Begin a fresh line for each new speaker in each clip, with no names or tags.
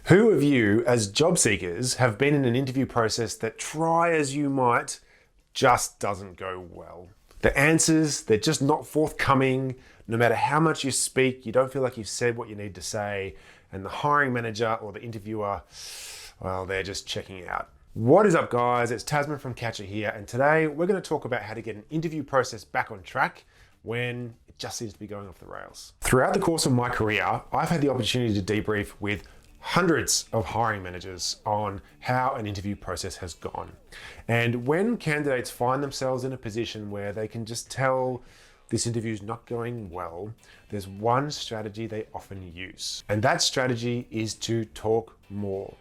Who of you, as job seekers, have been in an interview process that, try as you might, just doesn't go well? The answers, they're just not forthcoming. No matter how much you speak, you don't feel like you've said what you need to say. And the hiring manager or the interviewer, well, they're just checking out. What is up, guys? It's Tasman from Kacha here. And today we're going to talk about how to get an interview process back on track when it just seems to be going off the rails. Throughout the course of my career, I've had the opportunity to debrief with hundreds of hiring managers on how an interview process has gone. And when candidates find themselves in a position where they can just tell this interview is not going well, there's one strategy they often use. And that strategy is to talk more.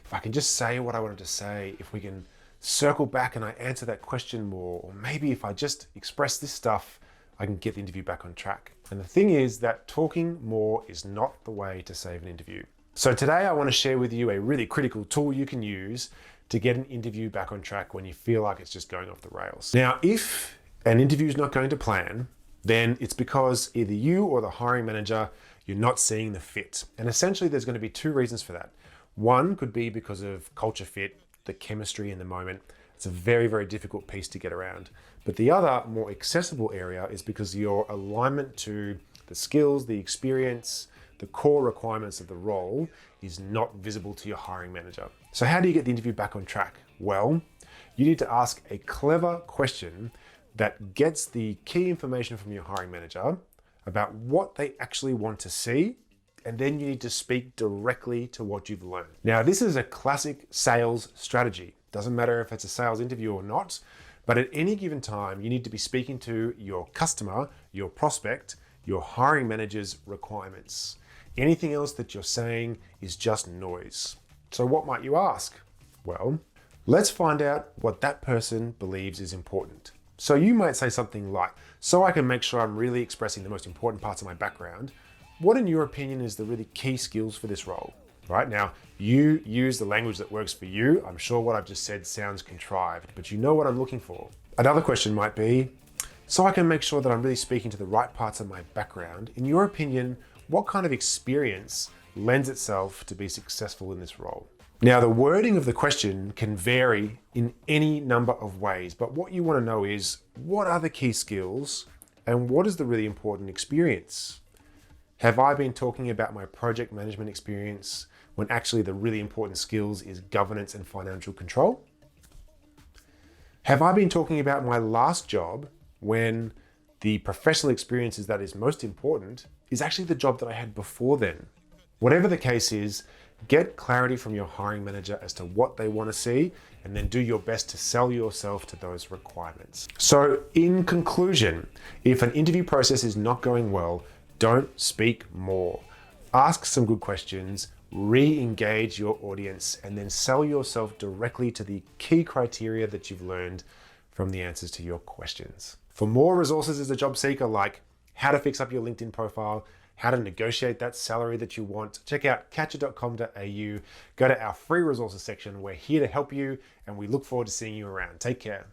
If I can just say what I wanted to say, if we can circle back and I answer that question more, or maybe if I just express this stuff, I can get the interview back on track. And the thing is that talking more is not the way to save an interview. So today I want to share with you a really critical tool you can use to get an interview back on track when you feel like it's just going off the rails. Now, if an interview is not going to plan, then it's because either you or the hiring manager, you're not seeing the fit. And essentially there's going to be two reasons for that. One could be because of culture fit, the chemistry in the moment. It's a very, very difficult piece to get around. But the other more accessible area is because your alignment to the skills, the experience, the core requirements of the role is not visible to your hiring manager. So how do you get the interview back on track? Well, you need to ask a clever question that gets the key information from your hiring manager about what they actually want to see, and then you need to speak directly to what you've learned. Now, this is a classic sales strategy. Doesn't matter if it's a sales interview or not, but at any given time, you need to be speaking to your customer, your prospect, your hiring manager's requirements. Anything else that you're saying is just noise. So what might you ask? Well, let's find out what that person believes is important. So you might say something like, so I can make sure I'm really expressing the most important parts of my background, what in your opinion is the really key skills for this role? Right now, you use the language that works for you. I'm sure what I've just said sounds contrived, but you know what I'm looking for. Another question might be, so I can make sure that I'm really speaking to the right parts of my background. In your opinion, what kind of experience lends itself to be successful in this role? Now, the wording of the question can vary in any number of ways, but what you want to know is, what are the key skills and what is the really important experience? Have I been talking about my project management experience when actually the really important skills is governance and financial control? Have I been talking about my last job when the professional experiences that is most important is actually the job that I had before then? Whatever the case is, get clarity from your hiring manager as to what they want to see, and then do your best to sell yourself to those requirements. So in conclusion, if an interview process is not going well, don't speak more. Ask some good questions, re-engage your audience, and then sell yourself directly to the key criteria that you've learned from the answers to your questions. For more resources as a job seeker, like how to fix up your LinkedIn profile, how to negotiate that salary that you want, check out kacha.com.au. Go to our free resources section. We're here to help you, and we look forward to seeing you around. Take care.